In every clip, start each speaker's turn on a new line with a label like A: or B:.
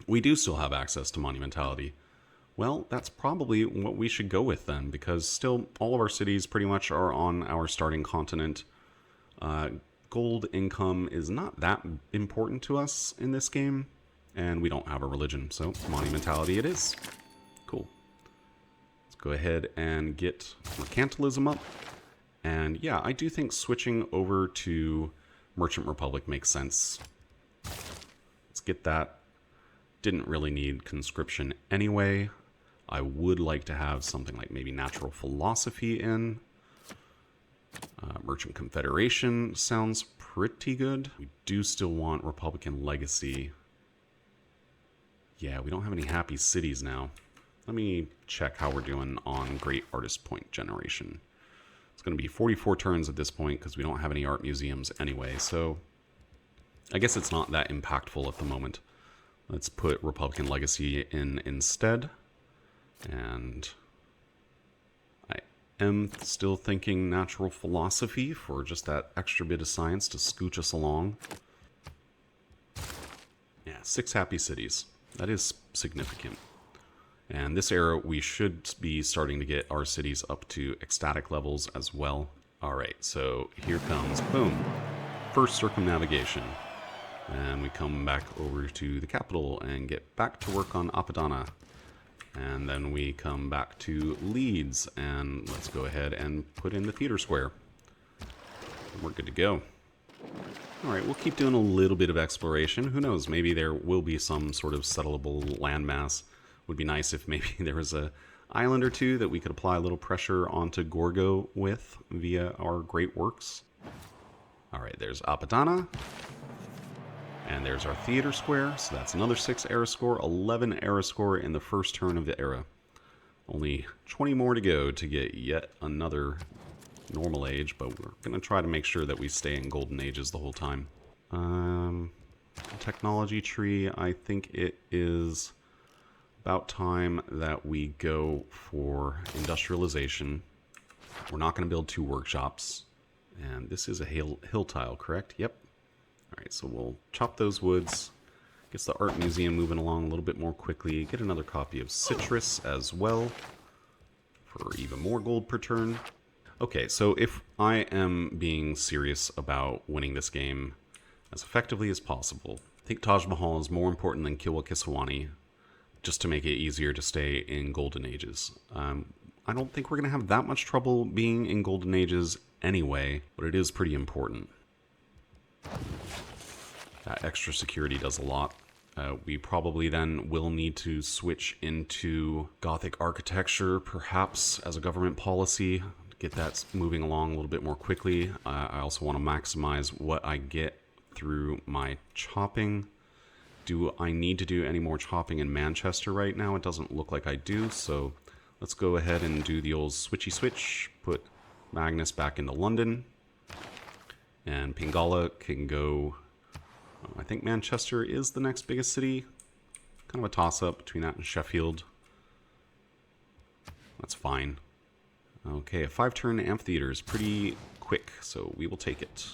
A: We do still have access to monumentality. Well, that's probably what we should go with then, because still all of our cities pretty much are on our starting continent. Gold income is not that important to us in this game, and we don't have a religion, so monumentality it is. Cool. Let's go ahead and get mercantilism up. And yeah, I do think switching over to Merchant Republic makes sense. Let's get that. Didn't really need conscription anyway. I would like to have something like maybe natural philosophy in. Merchant Confederation sounds pretty good. We do still want Republican Legacy. Yeah, we don't have any happy cities now. Let me check how we're doing on Great Artist Point generation. It's going to be 44 turns at this point because we don't have any art museums anyway, so I guess it's not that impactful at the moment. Let's put Republican Legacy in instead. And I am still thinking natural philosophy for just that extra bit of science to scooch us along. Yeah, 6 happy cities. That is significant. And this era, we should be starting to get our cities up to ecstatic levels as well. All right, so here comes, boom, first circumnavigation. And we come back over to the capital and get back to work on Apadana. And then we come back to Leeds, and let's go ahead and put in the theater square. We're good to go. All right, we'll keep doing a little bit of exploration. Who knows, maybe there will be some sort of settleable landmass. Would be nice if maybe there was a island or two that we could apply a little pressure onto Gorgo with via our great works. All right, there's Apadana. And there's our theater square, so that's another 6 era score, 11 era score in the first turn of the era. Only 20 more to go to get yet another normal age, but we're going to try to make sure that we stay in golden ages the whole time. Technology tree, I think it is about time that we go for industrialization. We're not going to build 2 workshops, and this is a hill tile, correct? Yep. Alright, so we'll chop those woods, gets the art museum moving along a little bit more quickly, get another copy of Citrus as well, for even more gold per turn. Okay, so if I am being serious about winning this game as effectively as possible, I think Taj Mahal is more important than Kilwa Kisawani, just to make it easier to stay in golden ages. I don't think we're going to have that much trouble being in golden ages anyway, but it is pretty important. That extra security does a lot. We probably then will need to switch into Gothic architecture, perhaps as a government policy, to get that moving along a little bit more quickly. I also want to maximize what I get through my chopping. Do I need to do any more chopping in Manchester right now? It doesn't look like I do, so let's go ahead and do the old switchy switch, put Magnus back into London. And Pingala can go, I think Manchester is the next biggest city. Kind of a toss-up between that and Sheffield. That's fine. Okay, a 5-turn amphitheater is pretty quick, so we will take it.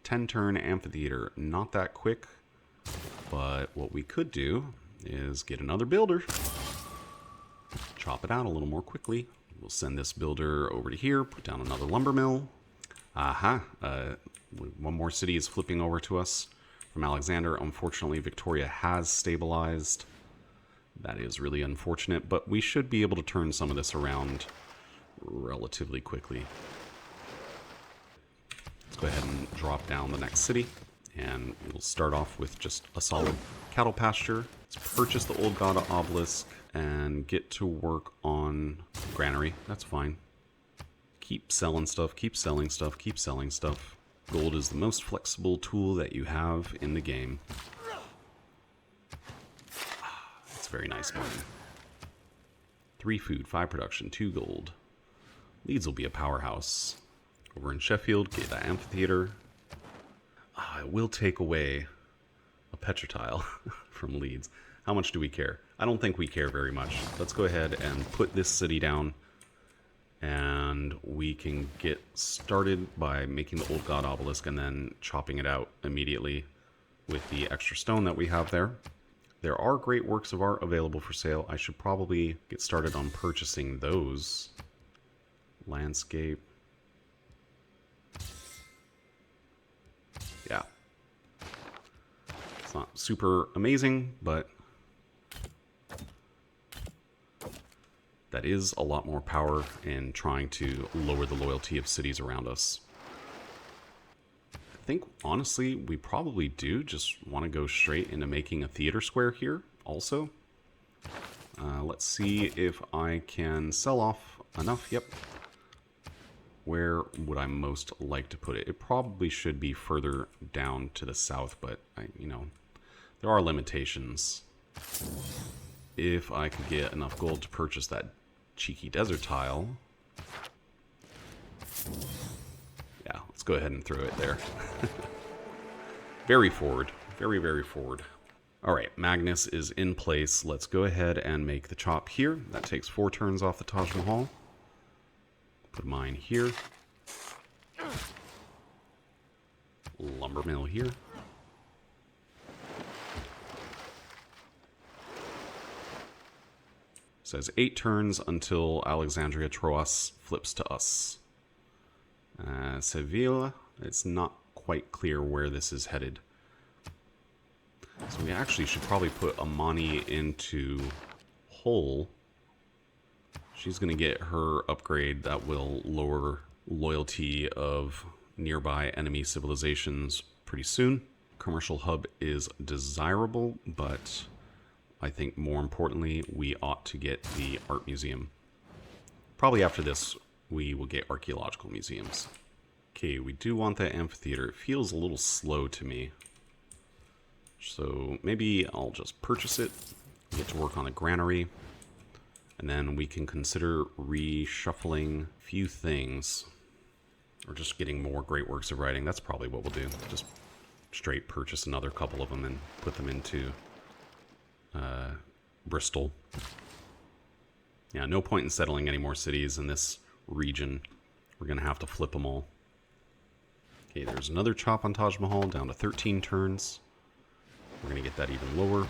A: 10-turn amphitheater, not that quick. But what we could do is get another builder. Chop it out a little more quickly. We'll send this builder over to here, put down another lumber mill. Aha, one more city is flipping over to us from Alexander. Unfortunately, Victoria has stabilized. That is really unfortunate, but we should be able to turn some of this around relatively quickly. Let's go ahead and drop down the next city, and we'll start off with just a solid cattle pasture. Let's purchase the Old God Obelisk and get to work on granary. That's fine. Keep selling stuff, keep selling stuff, keep selling stuff. Gold is the most flexible tool that you have in the game. It's very nice money. 3 food, 5 production, 2 gold. Leeds will be a powerhouse. Over in Sheffield, get that amphitheater. I will take away a petratile from Leeds. How much do we care? I don't think we care very much. Let's go ahead and put this city down. And we can get started by making the Old God Obelisk and then chopping it out immediately with the extra stone that we have there. There are great works of art available for sale. I should probably get started on purchasing those. Landscape. Yeah. It's not super amazing, but that is a lot more power in trying to lower the loyalty of cities around us. I think, honestly, we probably do just want to go straight into making a theater square here also. Let's see if I can sell off enough. Yep. Where would I most like to put it? It probably should be further down to the south, but, you know, there are limitations. If I could get enough gold to purchase that cheeky desert tile. Yeah, let's go ahead and throw it there. Very forward. Very, very forward. All right, Magnus is in place. Let's go ahead and make the chop here. That takes 4 turns off the Taj Mahal. Put mine here. Lumber mill here. Says 8 turns until Alexandria Troas flips to us. Seville, it's not quite clear where this is headed. So we actually should probably put Amani into Hull. She's going to get her upgrade that will lower loyalty of nearby enemy civilizations pretty soon. Commercial hub is desirable, but I think more importantly, we ought to get the art museum. Probably after this, we will get archaeological museums. Okay, we do want that amphitheater. It feels a little slow to me. So maybe I'll just purchase it, get to work on a granary, and then we can consider reshuffling a few things. Or just getting more great works of writing. That's probably what we'll do. Just straight purchase another couple of them and put them into Bristol. Yeah, no point in settling any more cities in this region. We're going to have to flip them all. Okay, there's another chop on Taj Mahal, down to 13 turns. We're going to get that even lower.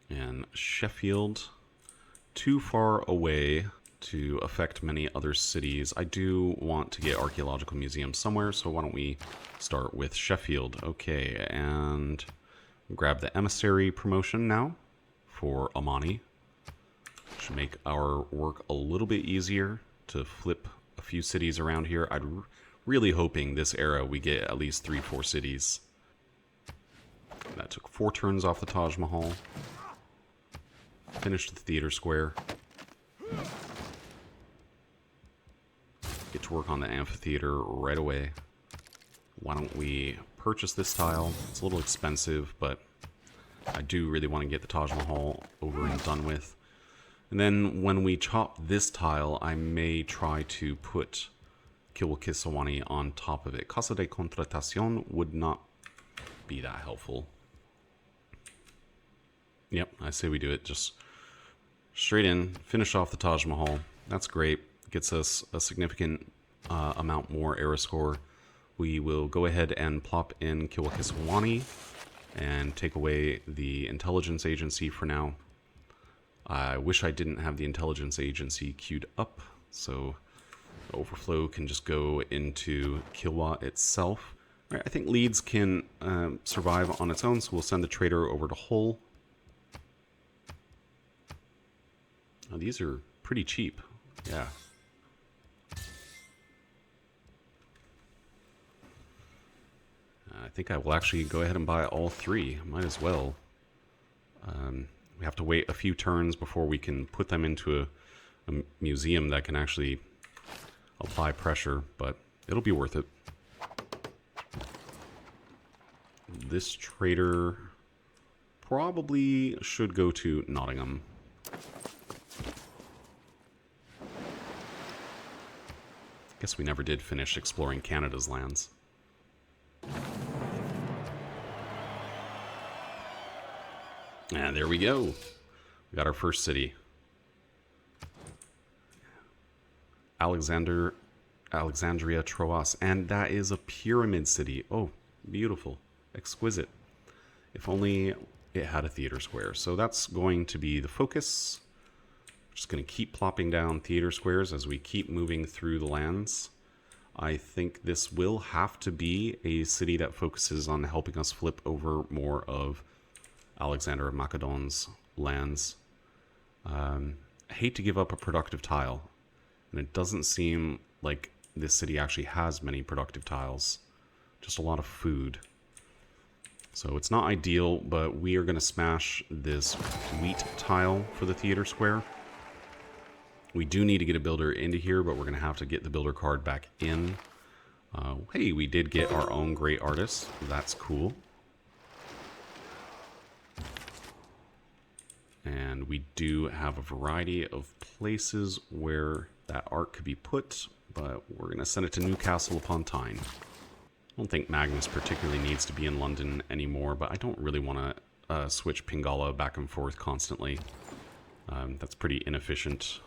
A: And Sheffield, too far away to affect many other cities. I do want to get archaeological museums somewhere, so why don't we start with Sheffield. Okay, and grab the emissary promotion now for Amani. Should make our work a little bit easier to flip a few cities around here. I'm really hoping this era we get at least 3-4 cities. That took 4 turns off the Taj Mahal. Finished the theater square. Get to work on the amphitheater right away. Why don't we purchase this tile? It's a little expensive, but I do really want to get the Taj Mahal over and done with. And then when we chop this tile, I may try to put Kilwakisawani on top of it. Casa de Contratación would not be that helpful. Yep, I say we do it. Just straight in, finish off the Taj Mahal. That's great. Gets us a significant amount more era score. We will go ahead and plop in Kilwakisawani and take away the intelligence agency for now. I wish I didn't have the intelligence agency queued up, so the overflow can just go into Kilwa itself. Right, I think Leeds can survive on its own, so we'll send the trader over to Hull. Oh, these are pretty cheap. Yeah. I think I will actually go ahead and buy all 3. Might as well. We have to wait a few turns before we can put them into a museum that can actually apply pressure, but it'll be worth it. This trader probably should go to Nottingham. Guess we never did finish exploring Canada's lands. And there we go. We got our first city. Alexandria Troas. And that is a pyramid city. Oh, beautiful. exquisite. If only it had a theater square. So that's going to be the focus. Just going to keep plopping down theater squares as we keep moving through the lands. I think this will have to be a city that focuses on helping us flip over more of Alexander of Macedon's lands. I hate to give up a productive tile, and it doesn't seem like this city actually has many productive tiles. Just a lot of food. So it's not ideal, but we are going to smash this wheat tile for the theater square. We do need to get a builder into here, but we're going to have to get the builder card back in. Hey, we did get our own great artist. That's cool. And we do have a variety of places where that art could be put, but we're going to send it to Newcastle upon Tyne. I don't think Magnus particularly needs to be in London anymore, but I don't really want to switch Pingala back and forth constantly. That's pretty inefficient.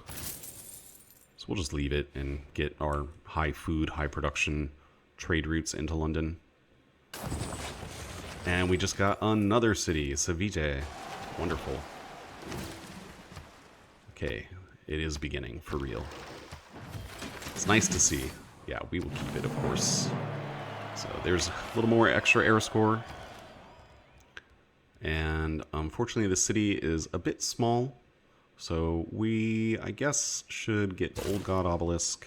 A: So we'll just leave it and get our high food, high production trade routes into London. And we just got another city, Seville. Wonderful. Okay, it is beginning, for real. It's nice to see. Yeah, we will keep it, of course. So there's a little more extra air score. And unfortunately, the city is a bit small. So we, I guess, should get the Old God Obelisk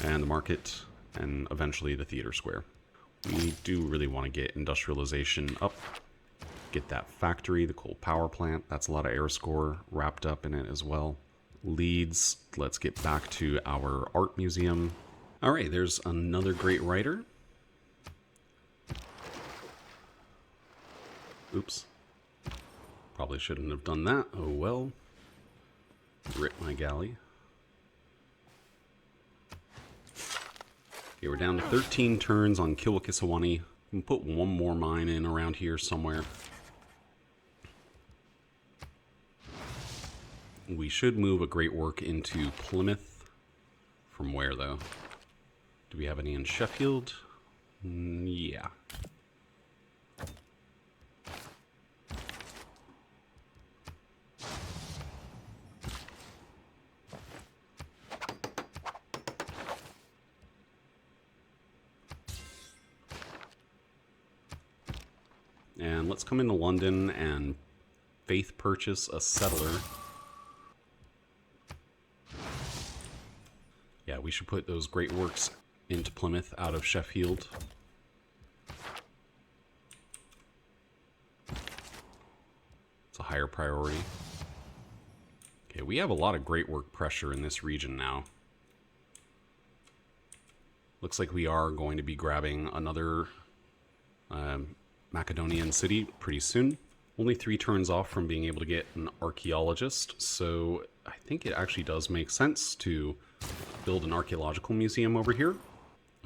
A: and the market and eventually the theater square. We do really want to get industrialization up. Get that factory, the coal power plant. That's a lot of air score wrapped up in it as well. Leeds, let's get back to our art museum. All right, there's another great writer. Oops. Probably shouldn't have done that. Oh well. Rip my galley. Okay, we're down to 13 turns on Kilwikisawani. We can put one more mine in around here somewhere. We should move a great work into Plymouth. From where, though? Do we have any in Sheffield? Yeah. And let's come into London and faith purchase a settler. Yeah, we should put those great works into Plymouth out of Sheffield. It's a higher priority. Okay, we have a lot of great work pressure in this region now. Looks like we are going to be grabbing another Macedonian city pretty soon. Only 3 turns off from being able to get an archaeologist, so I think it actually does make sense to build an archaeological museum over here.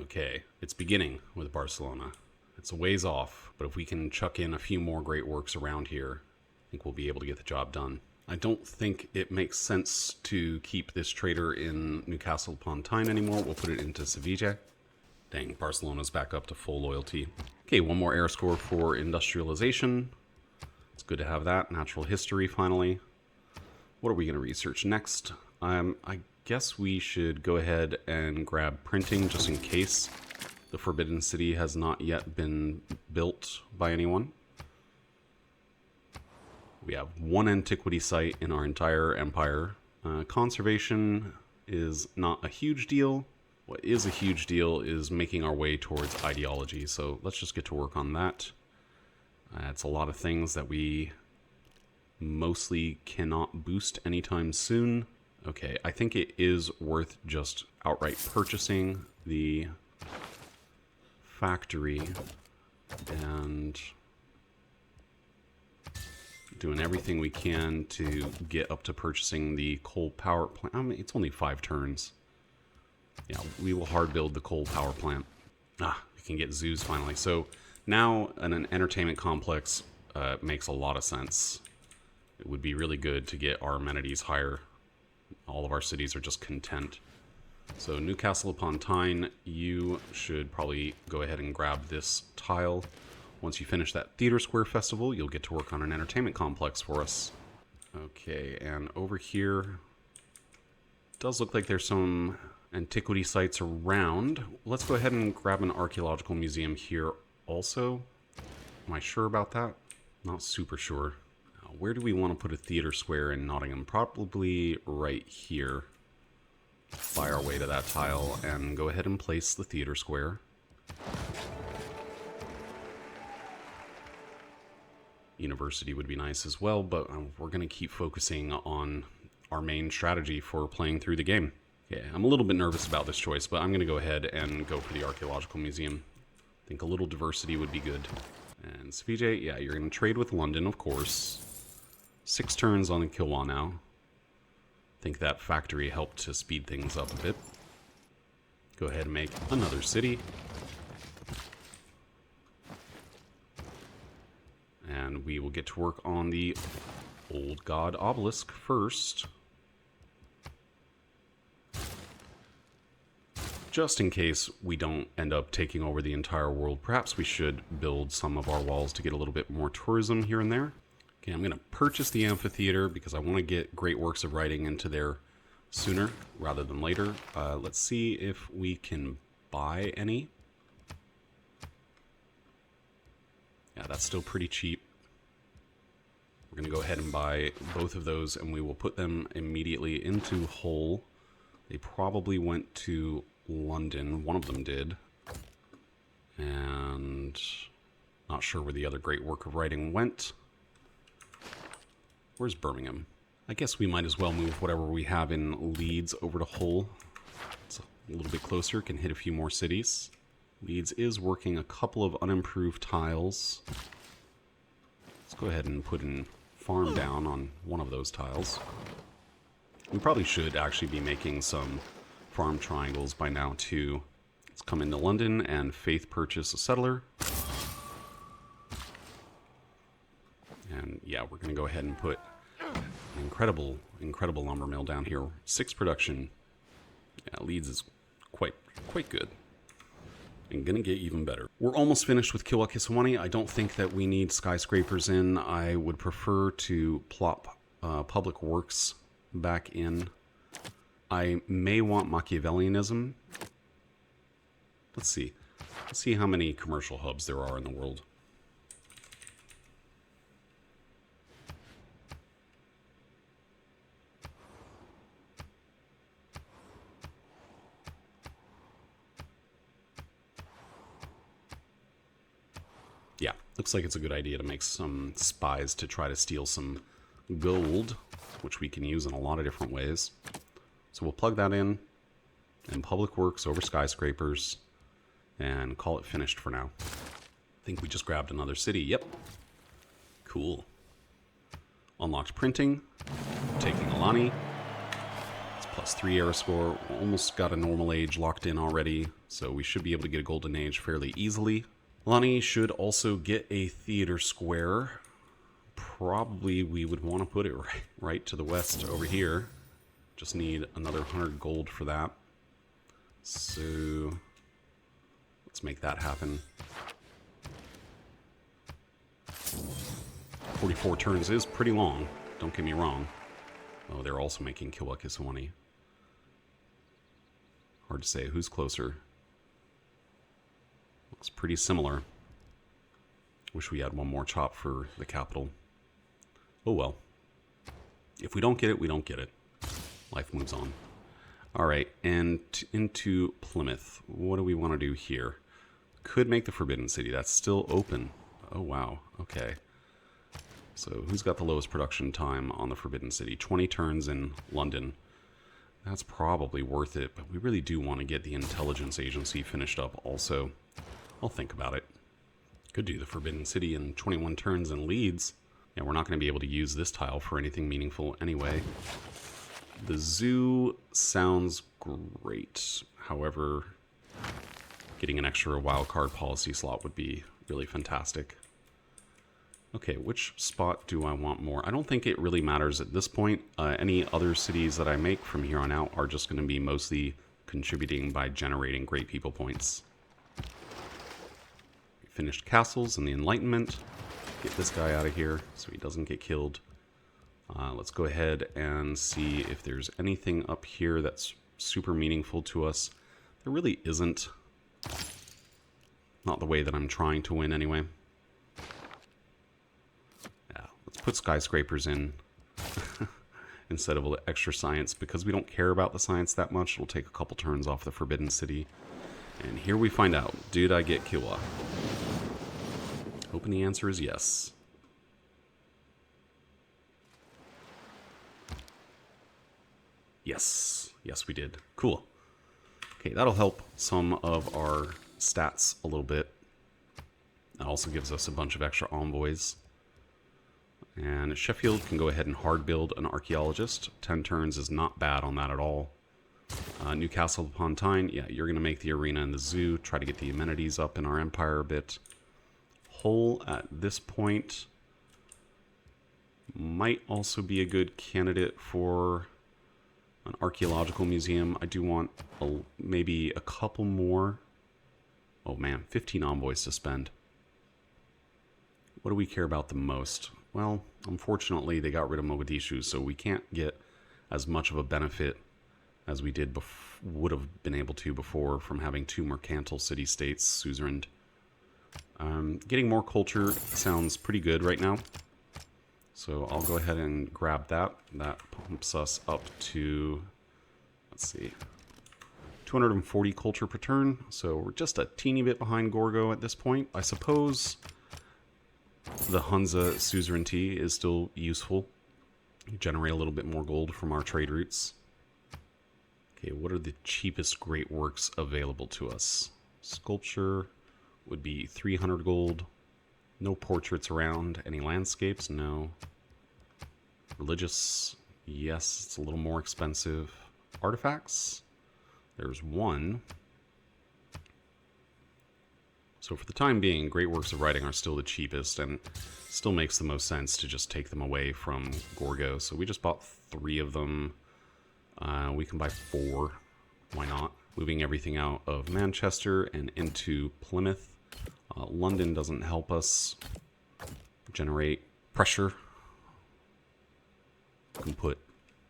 A: Okay, it's beginning with Barcelona. It's a ways off, but if we can chuck in a few more great works around here, I think we'll be able to get the job done. I don't think it makes sense to keep this trader in Newcastle upon Tyne anymore. We'll put it into Seville. Dang, Barcelona's back up to full loyalty. Okay, one more air score for industrialization. It's good to have that. Natural history, finally. What are we going to research next? I guess we should go ahead and grab printing just in case the Forbidden City has not yet been built by anyone. We have 1 antiquity site in our entire empire. Conservation is not a huge deal. What is a huge deal is making our way towards ideology, so let's just get to work on that. It's a lot of things that we mostly cannot boost anytime soon. Okay, I think it is worth just outright purchasing the factory and doing everything we can to get up to purchasing the coal power plant. I mean, it's only 5 turns. Yeah, we will hard build the coal power plant. We can get zoos finally. So now an entertainment complex makes a lot of sense. It would be really good to get our amenities higher. All of our cities are just content. So Newcastle upon Tyne, you should probably go ahead and grab this tile. Once you finish that Theater Square Festival, you'll get to work on an entertainment complex for us. Okay, and over here, does look like there's some antiquity sites around. Let's go ahead and grab an archaeological museum here also. Am I sure about that? Not super sure. Where do we want to put a theater square in Nottingham? Probably right here. Fly our way to that tile and go ahead and place the theater square. University would be nice as well, but we're going to keep focusing on our main strategy for playing through the game. Yeah, I'm a little bit nervous about this choice, but I'm going to go ahead and go for the archaeological museum. I think a little diversity would be good. And CPJ, yeah, you're going to trade with London, of course. 6 turns on the Kilwa now. I think that factory helped to speed things up a bit. Go ahead and make another city. And we will get to work on the Old God Obelisk first. Just in case we don't end up taking over the entire world, perhaps we should build some of our walls to get a little bit more tourism here and there. Okay, I'm going to purchase the amphitheater because I want to get great works of writing into there sooner rather than later. Let's see if we can buy any. Yeah, that's still pretty cheap. We're going to go ahead and buy both of those, and we will put them immediately into Hull. They probably went to London. One of them did. And not sure where the other great work of writing went. Where's Birmingham? I guess we might as well move whatever we have in Leeds over to Hull. It's a little bit closer, can hit a few more cities. Leeds is working a couple of unimproved tiles. Let's go ahead and put in farm down on one of those tiles. We probably should actually be making some farm triangles by now too. Let's come into London and Faith purchase a settler. And yeah, we're going to go ahead and put an incredible lumber mill down here. 6 production. Yeah, Leeds is quite good. And gonna get even better. We're almost finished with Kilwa Kisawani. I don't think that we need skyscrapers in. I would prefer to plop public works back in. I may want Machiavellianism. Let's see. Let's see how many commercial hubs there are in the world. Yeah, looks like it's a good idea to make some spies to try to steal some gold, which we can use in a lot of different ways. So we'll plug that in, and public works over skyscrapers, and call it finished for now. I think we just grabbed another city. Yep. Cool. Unlocked printing. Taking Alani. It's +3 era score. Almost got a normal age locked in already, so we should be able to get a golden age fairly easily. Lonnie should also get a theater square. Probably we would want to put it right to the west over here. Just need another 100 gold for that. So let's make that happen. 44 turns is pretty long, don't get me wrong. Oh, they're also making Kilwa Kisawani. Hard to say who's closer. Looks pretty similar. Wish we had one more chop for the capital. Oh well. If we don't get it, we don't get it. Life moves on. Alright, and into Plymouth. What do we want to do here? Could make the Forbidden City. That's still open. Oh wow, okay. So who's got the lowest production time on the Forbidden City? 20 turns in London. That's probably worth it, but we really do want to get the intelligence agency finished up also. I'll think about it. Could do the Forbidden City in 21 turns in Leeds. Yeah, we're not going to be able to use this tile for anything meaningful anyway. The zoo sounds great. However, getting an extra wildcard policy slot would be really fantastic. Okay, which spot do I want more? I don't think it really matters at this point. Any other cities that I make from here on out are just going to be mostly contributing by generating great people points. finished castles and the Enlightenment. Get this guy out of here so he doesn't get killed. Let's go ahead and see if there's anything up here that's super meaningful to us. There really isn't. Not the way that I'm trying to win anyway. Yeah, let's put skyscrapers in instead of extra science, because we don't care about the science that much. It'll take a couple turns off the Forbidden City. And here we find out, did I get Kiwa? Hoping the answer is yes. Yes. Yes, we did. Cool. Okay, that'll help some of our stats a little bit. That also gives us a bunch of extra envoys. And Sheffield can go ahead and hard build an archaeologist. 10 turns is not bad on that at all. Newcastle upon Tyne, yeah, you're going to make the arena and the zoo. Try to get the amenities up in our empire a bit. Hull at this point might also be a good candidate for an archaeological museum. I do want maybe a couple more. Oh man, 15 envoys to spend. What do we care about the most? Well, unfortunately, they got rid of Mogadishu, so we can't get as much of a benefit as we would have been able to before from having 2 mercantile city-states, suzerained. Getting more culture sounds pretty good right now. So I'll go ahead and grab that. That pumps us up to, let's see, 240 culture per turn. So we're just a teeny bit behind Gorgo at this point. I suppose the Hunza suzerainty is still useful. Generate a little bit more gold from our trade routes. Okay, what are the cheapest great works available to us? Sculpture would be 300 gold. No portraits around. Any landscapes? No. Religious? Yes, it's a little more expensive. Artifacts? There's one. So for the time being, great works of writing are still the cheapest, and still makes the most sense to just take them away from Gorgo. So we just bought 3 of them. We can buy 4. Why not? Moving everything out of Manchester and into Plymouth. London doesn't help us generate pressure. We can put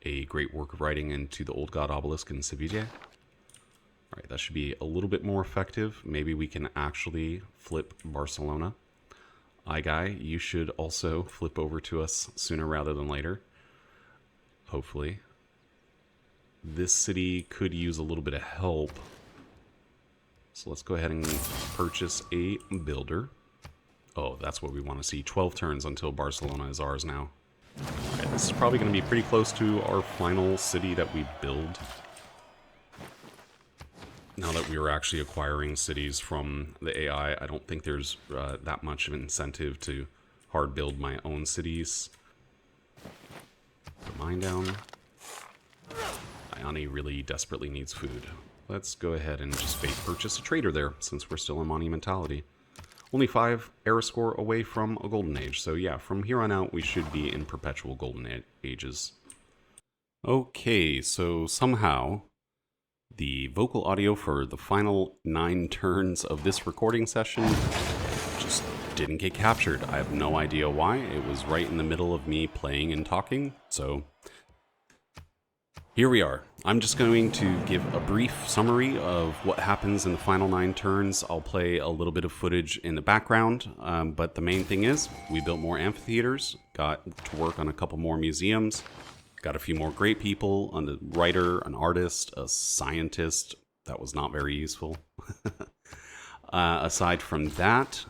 A: a great work of writing into the Old God Obelisk in Seville. Alright, that should be a little bit more effective. Maybe we can actually flip Barcelona. Guy, you should also flip over to us sooner rather than later. Hopefully. This city could use a little bit of help. So let's go ahead and purchase a builder. Oh, that's what we want to see. 12 turns until Barcelona is ours now. Alright, this is probably going to be pretty close to our final city that we build. Now that we are actually acquiring cities from the AI, I don't think there's that much of an incentive to hard build my own cities. Put mine down. Ayani really desperately needs food. Let's go ahead and just fate purchase a trader there, since we're still in Monumentality. Only 5 era score away from a golden age. So yeah, from here on out, we should be in perpetual golden ages. Okay, so somehow the vocal audio for the final 9 turns of this recording session just didn't get captured. I have no idea why. It was right in the middle of me playing and talking, so here we are. I'm just going to give a brief summary of what happens in the final 9 turns. I'll play a little bit of footage in the background, but the main thing is we built more amphitheaters, got to work on a couple more museums, got a few more great people, a writer, an artist, a scientist. That was not very useful. Aside from that,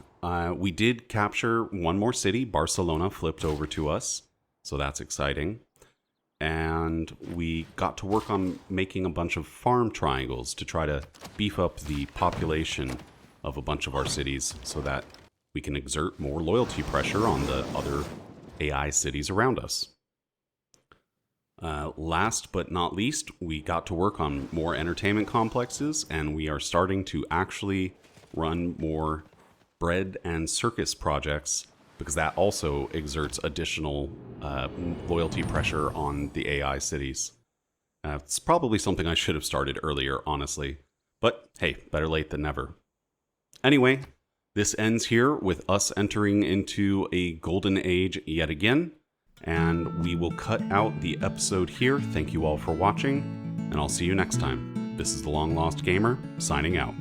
A: we did capture one more city. Barcelona flipped over to us, so that's exciting. And we got to work on making a bunch of farm triangles to try to beef up the population of a bunch of our cities so that we can exert more loyalty pressure on the other AI cities around us. Last but not least, we got to work on more entertainment complexes, and we are starting to actually run more bread and circus projects, because that also exerts additional loyalty pressure on the AI cities. It's probably something I should have started earlier, honestly. But hey, better late than never. Anyway, This ends here with us entering into a golden age yet again, and we will cut out the episode here. Thank you all for watching, and I'll see you next time. This is the Long Lost Gamer, signing out.